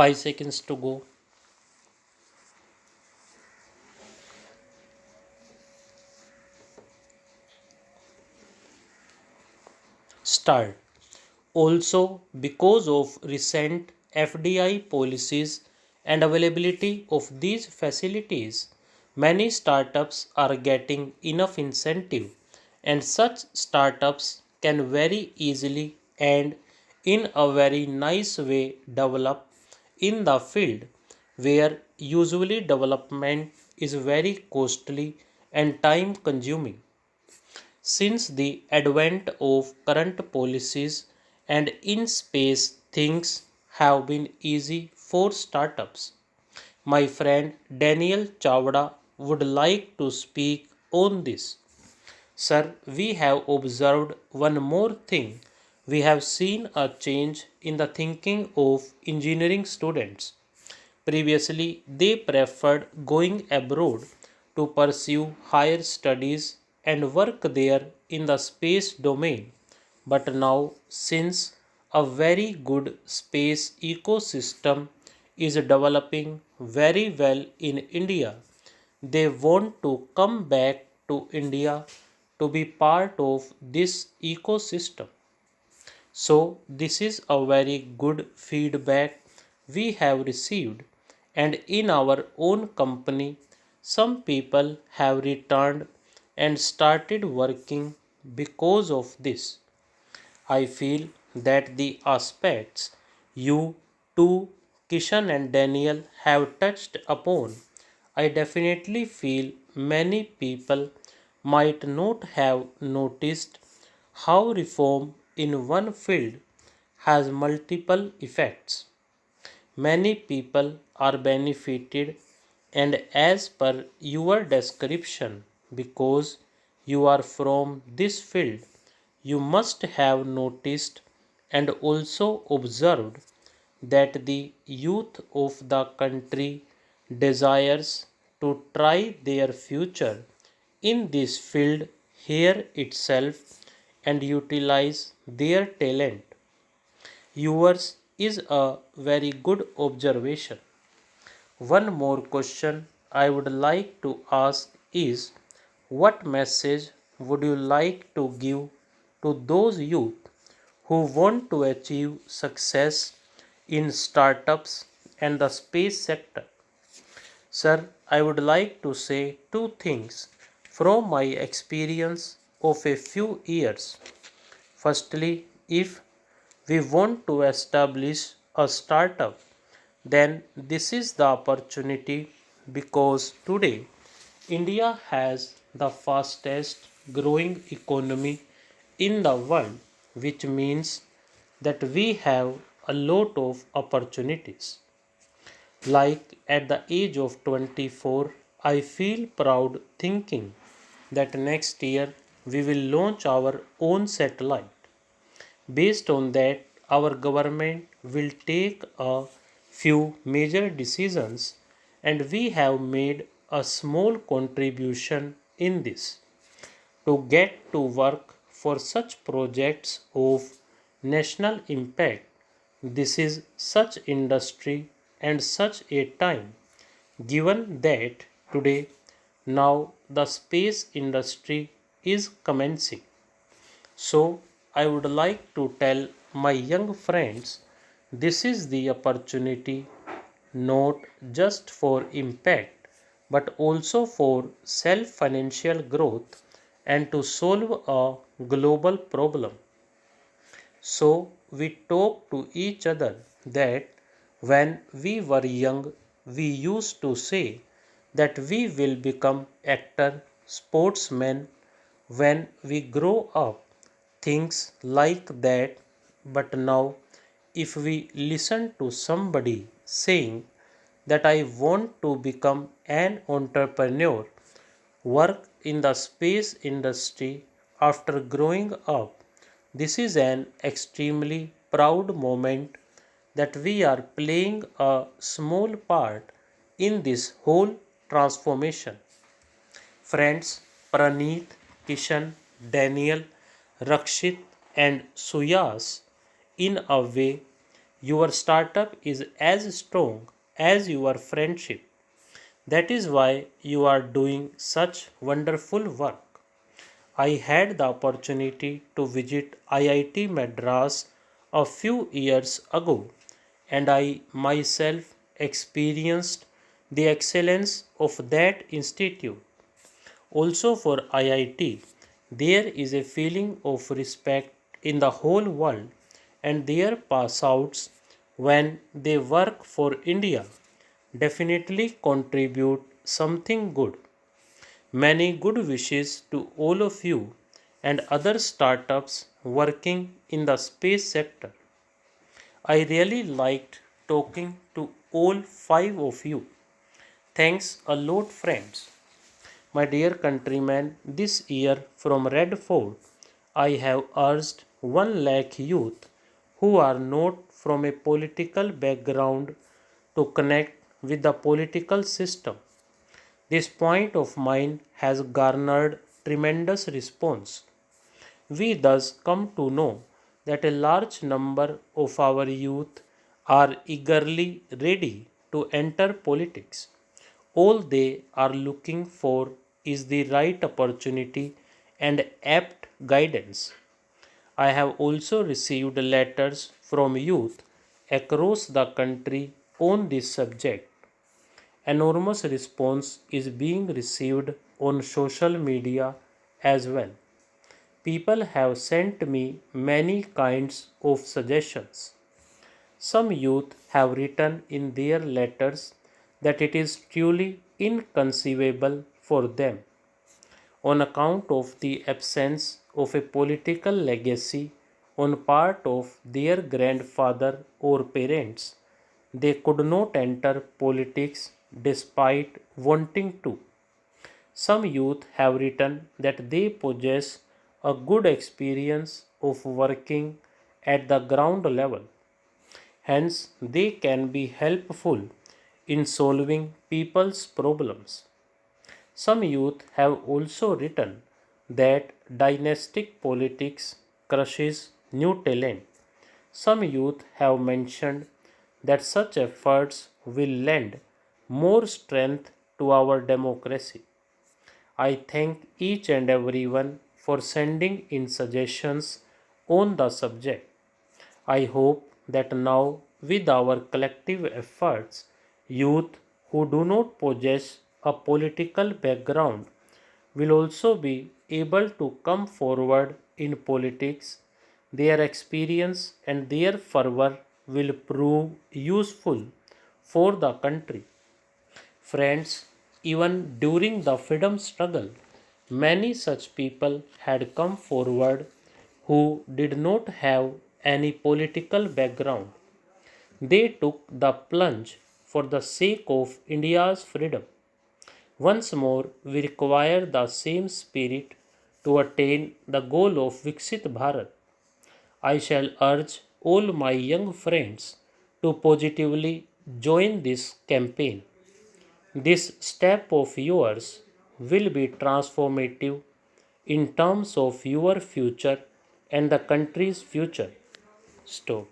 5 seconds to go. Start. Also, because of recent FDI policies and availability of these facilities, many startups are getting enough incentive, and such startups can very easily and in a very nice way develop in the field where usually development is very costly and time consuming. Since the advent of current policies and in space, things have been easy for startups. My friend Daniel Chavda would like to speak on this. Sir, we have observed one more thing. We have seen a change in the thinking of engineering students. Previously, they preferred going abroad to pursue higher studies and work there in the space domain. But now, since a very good space ecosystem is developing very well in India, they want to come back to India to be part of this ecosystem. So, this is a very good feedback we have received, and in our own company, some people have returned and started working because of this. I feel that the aspects you two, Kishan and Daniel, have touched upon, I definitely feel many people might not have noticed how reform in one field has multiple effects. Many people are benefited, and as per your description, because you are from this field, you must have noticed and also observed that the youth of the country desires to try their future in this field here itself and utilize their talent. Yours is a very good observation. One more question I would like to ask is, what message would you like to give to those youth who want to achieve success in startups and the space sector? Sir, I would like to say two things from my experience of a few years. Firstly, if we want to establish a startup, then this is the opportunity because today India has the fastest growing economy in the world, which means that we have a lot of opportunities. Like at the age of 24, I feel proud thinking that next year we will launch our own satellite. Based on that, our government will take a few major decisions, and we have made a small contribution in this to get to work for such projects of national impact. This is such industry and such a time, given that today now the space industry is commencing. So, I would like to tell my young friends, this is the opportunity not just for impact but also for self financial growth and to solve a global problem. So, we talk to each other that when we were young, we used to say that we will become actor, sportsmen when we grow up, things like that. But now, if we listen to somebody saying that I want to become an entrepreneur, work in the space industry after growing up, this is an extremely proud moment that we are playing a small part in this whole transformation. Friends Praneeth, Kishan, Daniel, Rakshit, and Suyas, in a way, Your startup is as strong as your friendship. That is why you are doing such wonderful work. I had the opportunity to visit IIT Madras a few years ago, and I myself experienced the excellence of that institute. Also, for IIT, there is a feeling of respect in the whole world, and their pass outs when they work for India definitely contribute something good. Many good wishes to all of you and other startups working in the space sector. I really liked talking to all five of you. Thanks a lot, friends. My dear countrymen, this year from Red Fort, I have urged 1 lakh youth who are not from a political background to connect with the political system. This point of mine has garnered tremendous response. We thus come to know that a large number of our youth are eagerly ready to enter politics. All they are looking for is the right opportunity and apt guidance. I have also received letters from youth across the country on this subject. Enormous response is being received on social media as well. People have sent me many kinds of suggestions. Some youth have written in their letters that it is truly inconceivable for them, on account of the absence of a political legacy on part of their grandfather or parents, they could not enter politics despite wanting to. Some youth have written that they possess a good experience of working at the ground level. Hence, they can be helpful in solving people's problems. Some youth have also written that dynastic politics crushes new talent. Some youth have mentioned that such efforts will lend more strength to our democracy. I thank each and everyone for sending in suggestions on the subject. I hope that now, with our collective efforts, youth who do not possess a political background will also be able to come forward in politics. Their experience and their fervor will prove useful for the country. Friends, even during the freedom struggle, many such people had come forward who did not have any political background. They took the plunge for the sake of India's freedom. Once more, we require the same spirit to attain the goal of Viksit Bharat. I shall urge all my young friends to positively join this campaign. This step of yours will be transformative in terms of your future and the country's future. Stop.